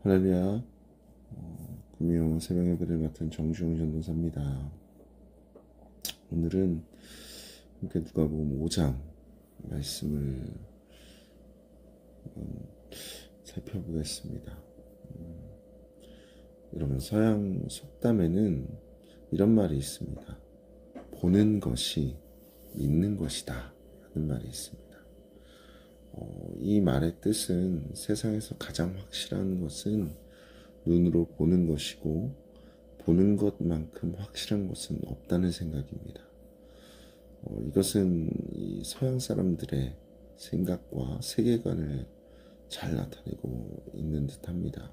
할렐루야. 금요 새벽 예배를 맡은 정주영 전도사입니다. 오늘은 함께 누가복음 5장 말씀을 살펴보겠습니다. 여러분, 서양 속담에는 이런 말이 있습니다. 보는 것이 믿는 것이다 하는 말이 있습니다. 이 말의 뜻은 세상에서 가장 확실한 것은 눈으로 보는 것이고 보는 것만큼 확실한 것은 없다는 생각입니다. 이것은 이 서양 사람들의 생각과 세계관을 잘 나타내고 있는 듯합니다.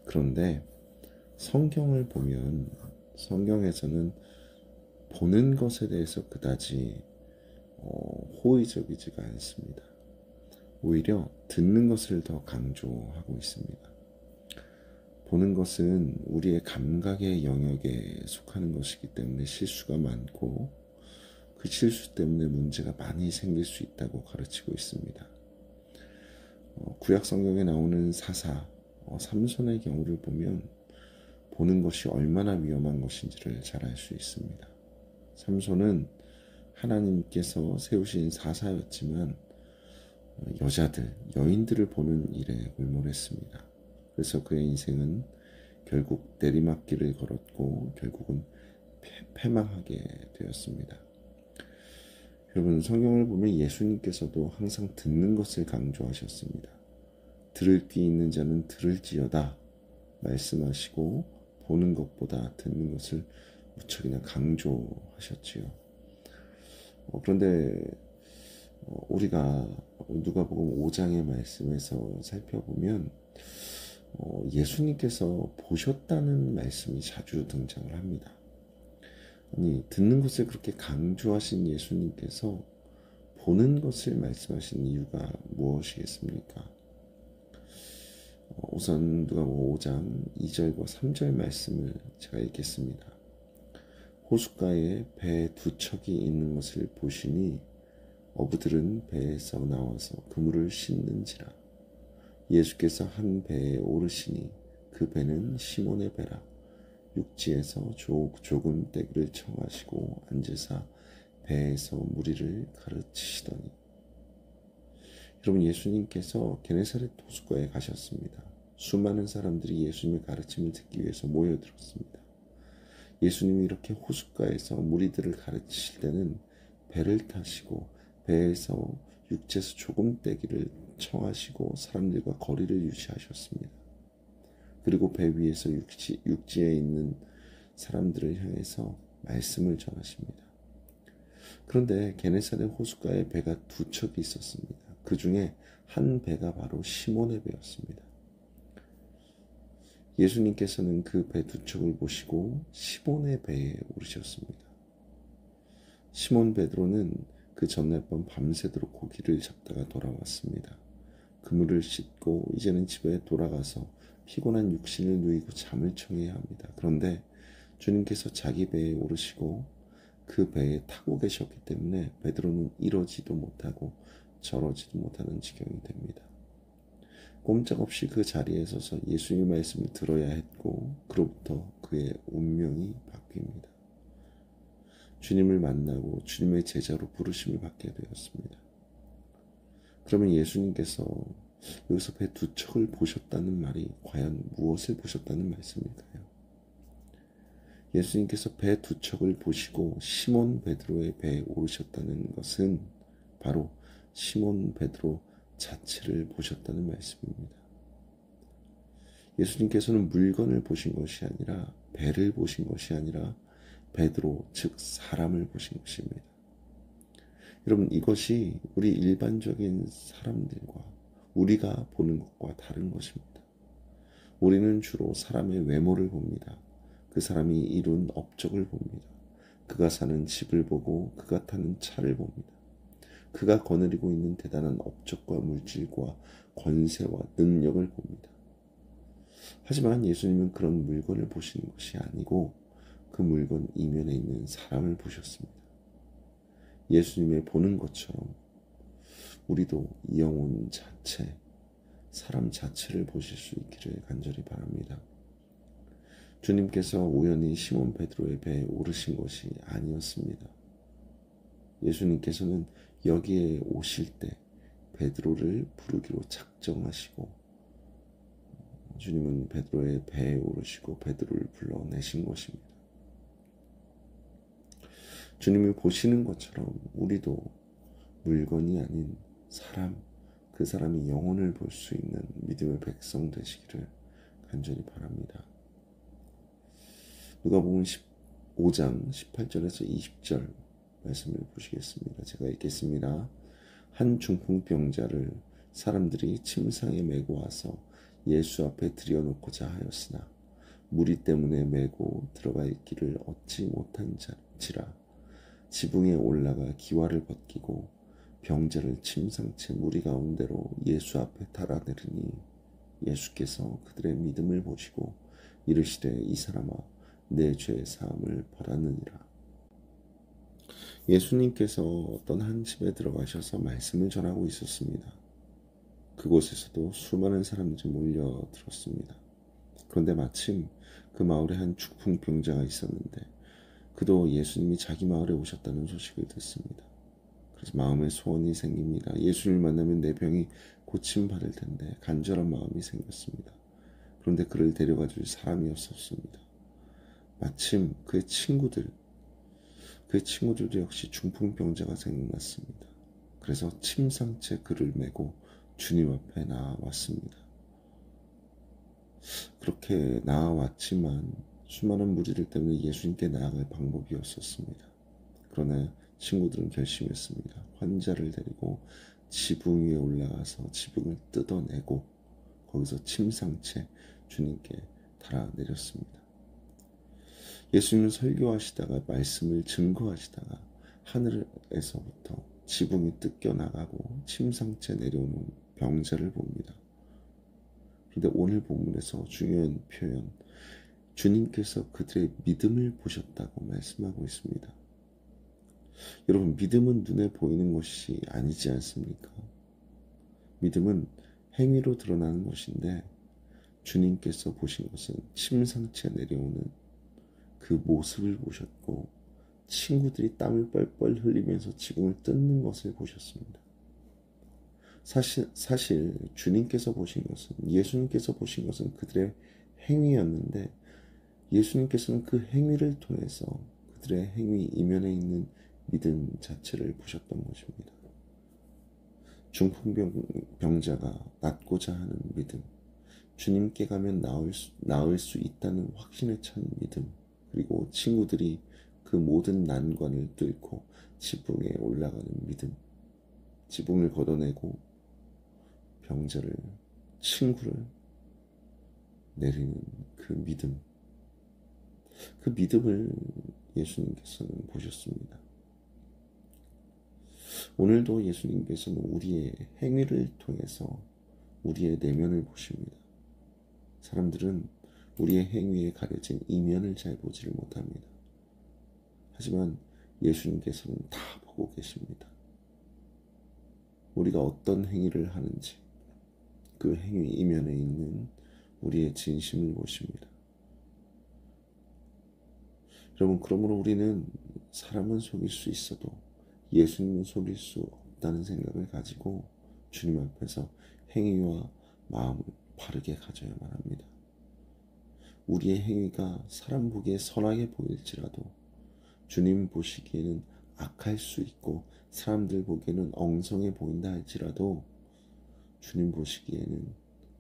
그런데 성경을 보면 성경에서는 보는 것에 대해서 그다지 호의적이지가 않습니다. 오히려 듣는 것을 더 강조하고 있습니다. 보는 것은 우리의 감각의 영역에 속하는 것이기 때문에 실수가 많고 그 실수 때문에 문제가 많이 생길 수 있다고 가르치고 있습니다. 구약 성경에 나오는 사사 삼손의 경우를 보면 보는 것이 얼마나 위험한 것인지를 잘 알 수 있습니다. 삼손은 하나님께서 세우신 사사였지만 여자들, 여인들을 보는 일에 골몰했습니다. 그래서 그의 인생은 결국 내리막길을 걸었고 결국은 패망하게 되었습니다. 여러분, 성경을 보면 예수님께서도 항상 듣는 것을 강조하셨습니다. 들을 귀 있는 자는 들을지어다 말씀하시고 보는 것보다 듣는 것을 무척이나 강조하셨지요. 그런데 우리가 누가복음 5장의 말씀에서 살펴보면 예수님께서 보셨다는 말씀이 자주 등장을 합니다. 아니, 듣는 것을 그렇게 강조하신 예수님께서 보는 것을 말씀하신 이유가 무엇이겠습니까? 우선 누가복음 5장 2절과 3절 말씀을 제가 읽겠습니다. 호숫가에 배 두 척이 있는 것을 보시니 어부들은 배에서 나와서 그물을 씻는지라. 예수께서 한 배에 오르시니 그 배는 시몬의 배라. 육지에서 조금 떼기를 청하시고 앉으사 배에서 무리를 가르치시더니. 여러분, 예수님께서 게네사렛 호숫가에 가셨습니다. 수많은 사람들이 예수님의 가르침을 듣기 위해서 모여들었습니다. 예수님이 이렇게 호숫가에서 무리들을 가르치실 때는 배를 타시고 배에서 육지에서 조금 떼기를 청하시고 사람들과 거리를 유지하셨습니다. 그리고 배 위에서 육지에 있는 사람들을 향해서 말씀을 전하십니다. 그런데 게네사렛 호숫가에 배가 두 척이 있었습니다. 그 중에 한 배가 바로 시몬의 배였습니다. 예수님께서는 그 배 두 척을 보시고 시몬의 배에 오르셨습니다. 시몬 베드로는 그 전날 밤 밤새도록 고기를 잡다가 돌아왔습니다. 그물을 씻고 이제는 집에 돌아가서 피곤한 육신을 누이고 잠을 청해야 합니다. 그런데 주님께서 자기 배에 오르시고 그 배에 타고 계셨기 때문에 베드로는 이러지도 못하고 저러지도 못하는 지경이 됩니다. 꼼짝없이 그 자리에 서서 예수님의 말씀을 들어야 했고 그로부터 그의 운명이 바뀝니다. 주님을 만나고 주님의 제자로 부르심을 받게 되었습니다. 그러면 예수님께서 여기서 배 두 척을 보셨다는 말이 과연 무엇을 보셨다는 말씀일까요? 예수님께서 배 두 척을 보시고 시몬 베드로의 배에 오르셨다는 것은 바로 시몬 베드로 자체를 보셨다는 말씀입니다. 예수님께서는 물건을 보신 것이 아니라 배를 보신 것이 아니라 베드로, 즉 사람을 보신 것입니다. 여러분, 이것이 우리 일반적인 사람들과 우리가 보는 것과 다른 것입니다. 우리는 주로 사람의 외모를 봅니다. 그 사람이 이룬 업적을 봅니다. 그가 사는 집을 보고 그가 타는 차를 봅니다. 그가 거느리고 있는 대단한 업적과 물질과 권세와 능력을 봅니다. 하지만 예수님은 그런 물건을 보시는 것이 아니고 그 물건 이면에 있는 사람을 보셨습니다. 예수님의 보는 것처럼 우리도 영혼 자체, 사람 자체를 보실 수 있기를 간절히 바랍니다. 주님께서 우연히 시몬 베드로의 배에 오르신 것이 아니었습니다. 예수님께서는 여기에 오실 때 베드로를 부르기로 작정하시고 주님은 베드로의 배에 오르시고 베드로를 불러내신 것입니다. 주님을 보시는 것처럼 우리도 물건이 아닌 사람, 그 사람이 영혼을 볼 수 있는 믿음의 백성 되시기를 간절히 바랍니다. 누가복음 15장 18절에서 20절 말씀을 보시겠습니다. 제가 읽겠습니다. 한 중풍병자를 사람들이 침상에 메고 와서 예수 앞에 들여놓고자 하였으나 무리 때문에 메고 들어갈 길을 얻지 못한 자치라 지붕에 올라가 기와를 벗기고 병자를 침상채 무리 가운데로 예수 앞에 달아내리니 예수께서 그들의 믿음을 보시고 이르시되 이 사람아 내 죄 사함을 받았느니라. 예수님께서 어떤 한 집에 들어가셔서 말씀을 전하고 있었습니다. 그곳에서도 수많은 사람들이 몰려들었습니다. 그런데 마침 그 마을에 한 중풍병자가 있었는데 그도 예수님이 자기 마을에 오셨다는 소식을 듣습니다. 그래서 마음에 소원이 생깁니다. 예수님을 만나면 내 병이 고침받을 텐데 간절한 마음이 생겼습니다. 그런데 그를 데려가 줄 사람이 없었습니다. 마침 그의 친구들도 역시 중풍병자가 생각났습니다. 그래서 침상채 그를 메고 주님 앞에 나아왔습니다. 그렇게 나아왔지만 수많은 무리들 때문에 예수님께 나아갈 방법이 없었습니다. 그러나 친구들은 결심했습니다. 환자를 데리고 지붕 위에 올라가서 지붕을 뜯어내고 거기서 침상채 주님께 달아내렸습니다. 예수님은 설교하시다가 말씀을 증거하시다가 하늘에서부터 지붕이 뜯겨나가고 침상채 내려오는 병자를 봅니다. 그런데 오늘 본문에서 중요한 표현, 주님께서 그들의 믿음을 보셨다고 말씀하고 있습니다. 여러분, 믿음은 눈에 보이는 것이 아니지 않습니까? 믿음은 행위로 드러나는 것인데 주님께서 보신 것은 침상채 내려오는 그 모습을 보셨고 친구들이 땀을 뻘뻘 흘리면서 지붕을 뜯는 것을 보셨습니다. 사실 주님께서 보신 것은, 예수님께서 보신 것은 그들의 행위였는데 예수님께서는 그 행위를 통해서 그들의 행위 이면에 있는 믿음 자체를 보셨던 것입니다. 중풍병자가 낫고자 하는 믿음, 주님께 가면 나을 수 있다는 확신에 찬 믿음, 그리고 친구들이 그 모든 난관을 뚫고 지붕에 올라가는 믿음, 지붕을 걷어내고 친구를 내리는 그 믿음을 예수님께서는 보셨습니다. 오늘도 예수님께서는 우리의 행위를 통해서 우리의 내면을 보십니다. 사람들은 우리의 행위에 가려진 이면을 잘 보지를 못합니다. 하지만 예수님께서는 다 보고 계십니다. 우리가 어떤 행위를 하는지 그 행위 이면에 있는 우리의 진심을 보십니다. 여러분, 그러므로 우리는 사람은 속일 수 있어도 예수님은 속일 수 없다는 생각을 가지고 주님 앞에서 행위와 마음을 바르게 가져야만 합니다. 우리의 행위가 사람 보기에 선하게 보일지라도 주님 보시기에는 악할 수 있고 사람들 보기에는 엉성해 보인다 할지라도 주님 보시기에는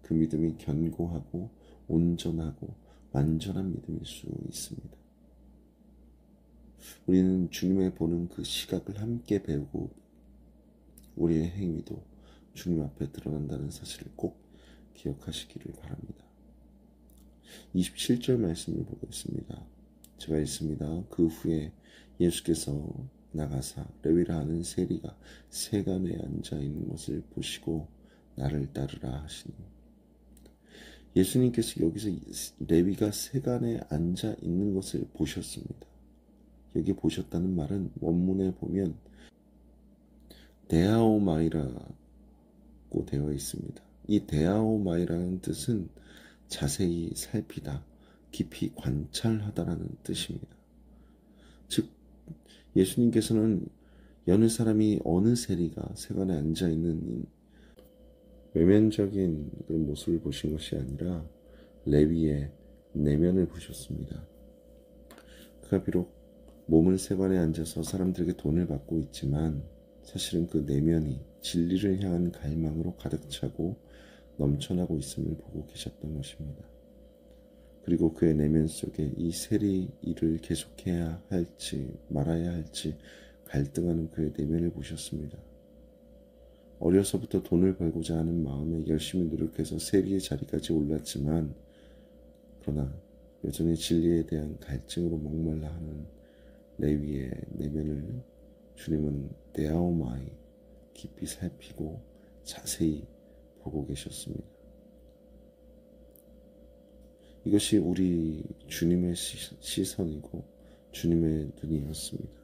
그 믿음이 견고하고 온전하고 완전한 믿음일 수 있습니다. 우리는 주님의 보는 그 시각을 함께 배우고 우리의 행위도 주님 앞에 드러난다는 사실을 꼭 기억하시기를 바랍니다. 27절 말씀을 보겠습니다. 제가 읽습니다. 그 후에 예수께서 나가사 레위라 하는 세리가 세간에 앉아 있는 것을 보시고 나를 따르라 하시니, 예수님께서 여기서 레위가 세간에 앉아 있는 것을 보셨습니다. 여기 보셨다는 말은 원문에 보면 데아오마이라고 되어 있습니다. 이 데아오마이라는 뜻은 자세히 살피다, 깊이 관찰하다라는 뜻입니다. 즉 예수님께서는 여느 사람이 어느 세리가 세관에 앉아있는 외면적인 그 모습을 보신 것이 아니라 레위의 내면을 보셨습니다. 그가 비록 몸은 세관에 앉아서 사람들에게 돈을 받고 있지만 사실은 그 내면이 진리를 향한 갈망으로 가득 차고 넘쳐나고 있음을 보고 계셨던 것입니다. 그리고 그의 내면 속에 이 세리 일을 계속해야 할지 말아야 할지 갈등하는 그의 내면을 보셨습니다. 어려서부터 돈을 벌고자 하는 마음에 열심히 노력해서 세리의 자리까지 올랐지만 그러나 여전히 진리에 대한 갈증으로 목말라 하는 레위의 내면을 주님은 데아오마이 깊이 살피고 자세히 보고 계셨습니다. 이것이 우리 주님의 시선이고 주님의 눈이었습니다.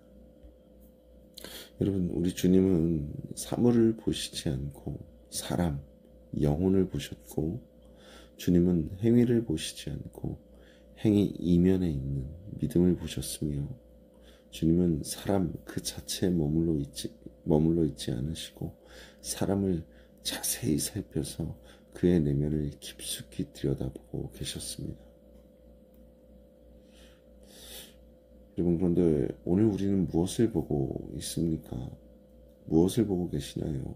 여러분, 우리 주님은 사물을 보시지 않고 사람, 영혼을 보셨고 주님은 행위를 보시지 않고 행위 이면에 있는 믿음을 보셨으며 주님은 사람 그 자체에 머물러 있지 않으시고 사람을 자세히 살펴서 그의 내면을 깊숙이 들여다보고 계셨습니다. 여러분, 그런데 오늘 우리는 무엇을 보고 있습니까? 무엇을 보고 계시나요?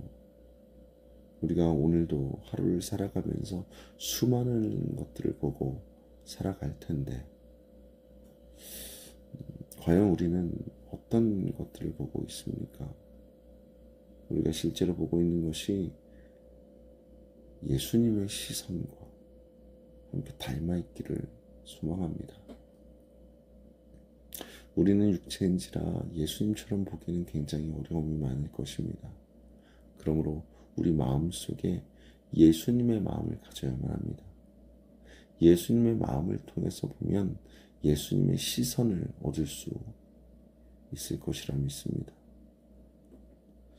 우리가 오늘도 하루를 살아가면서 수많은 것들을 보고 살아갈 텐데 과연 우리는 어떤 것들을 보고 있습니까? 우리가 실제로 보고 있는 것이 예수님의 시선과 함께 닮아있기를 소망합니다. 우리는 육체인지라 예수님처럼 보기는 굉장히 어려움이 많을 것입니다. 그러므로 우리 마음속에 예수님의 마음을 가져야만 합니다. 예수님의 마음을 통해서 보면 예수님의 시선을 얻을 수 있을 것이라 믿습니다.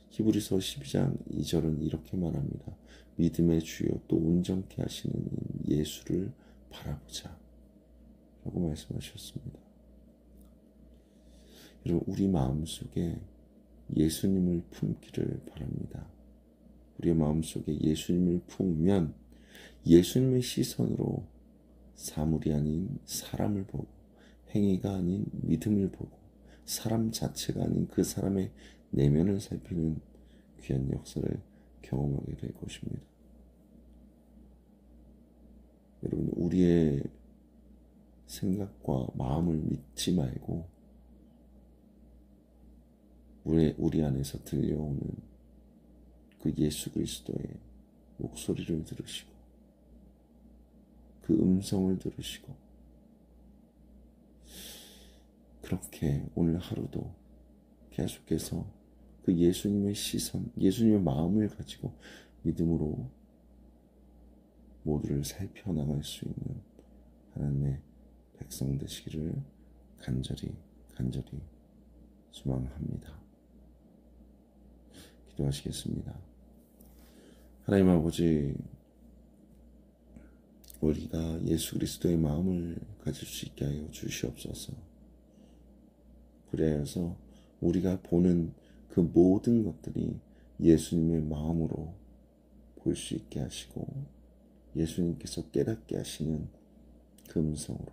히브리서 12장 2절은 이렇게 말합니다. 믿음의 주요 또 온전케 하시는 예수를 바라보자 라고 말씀하셨습니다. 여러분, 우리 마음속에 예수님을 품기를 바랍니다. 우리의 마음속에 예수님을 품으면 예수님의 시선으로 사물이 아닌 사람을 보고 행위가 아닌 믿음을 보고 사람 자체가 아닌 그 사람의 내면을 살피는 귀한 역사를 경험하게 될 것입니다. 여러분, 우리의 생각과 마음을 믿지 말고 우리 안에서 들려오는 그 예수 그리스도의 목소리를 들으시고 그 음성을 들으시고 그렇게 오늘 하루도 계속해서 그 예수님의 시선, 예수님의 마음을 가지고 믿음으로 모두를 살펴나갈 수 있는 하나님의 백성 되시기를 간절히 소망합니다. 기도하시겠습니다. 하나님 아버지, 우리가 예수 그리스도의 마음을 가질 수 있게 하여 주시옵소서. 그래서 우리가 보는 그 모든 것들이 예수님의 마음으로 볼 수 있게 하시고 예수님께서 깨닫게 하시는 그 음성으로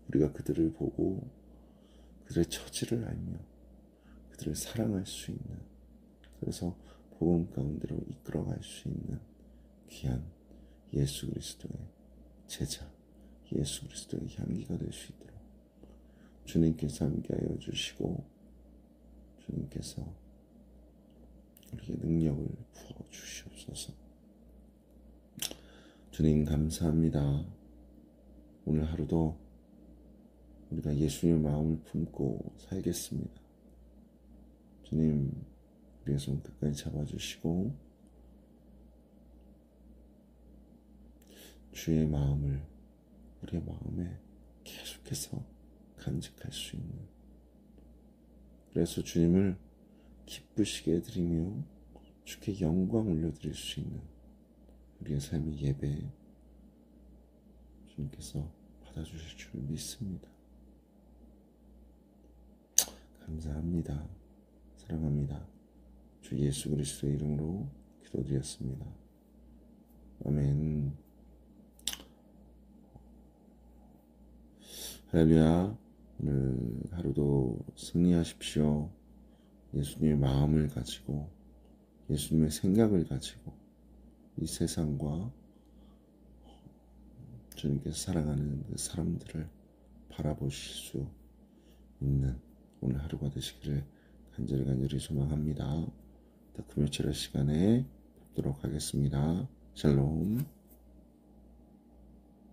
우리가 그들을 보고 그들의 처지를 알며 그들을 사랑할 수 있는, 그래서 복음 가운데로 이끌어갈 수 있는 귀한 예수 그리스도의 제자, 예수 그리스도의 향기가 될 수 있도록 주님께서 함께하여 주시고 주님께서 우리에게 능력을 부어 주시옵소서. 주님 감사합니다. 오늘 하루도 우리가 예수님의 마음을 품고 살겠습니다. 주님, 우리의 손 끝까지 잡아주시고 주의 마음을 우리의 마음에 계속해서 간직할 수 있는, 그래서 주님을 기쁘시게 해드리며 주께 영광 올려드릴 수 있는 우리의 삶의 예배 주님께서 받아주실 줄 믿습니다. 감사합니다. 사랑합니다. 주 예수 그리스도의 이름으로 기도드렸습니다. 아멘. 할렐루야. 오늘 하루도 승리하십시오. 예수님의 마음을 가지고 예수님의 생각을 가지고 이 세상과 주님께서 사랑하는 그 사람들을 바라보실 수 있는 오늘 하루가 되시기를 간절히 소망합니다. 금요철의 시간에 뵙도록 하겠습니다. 샬롬.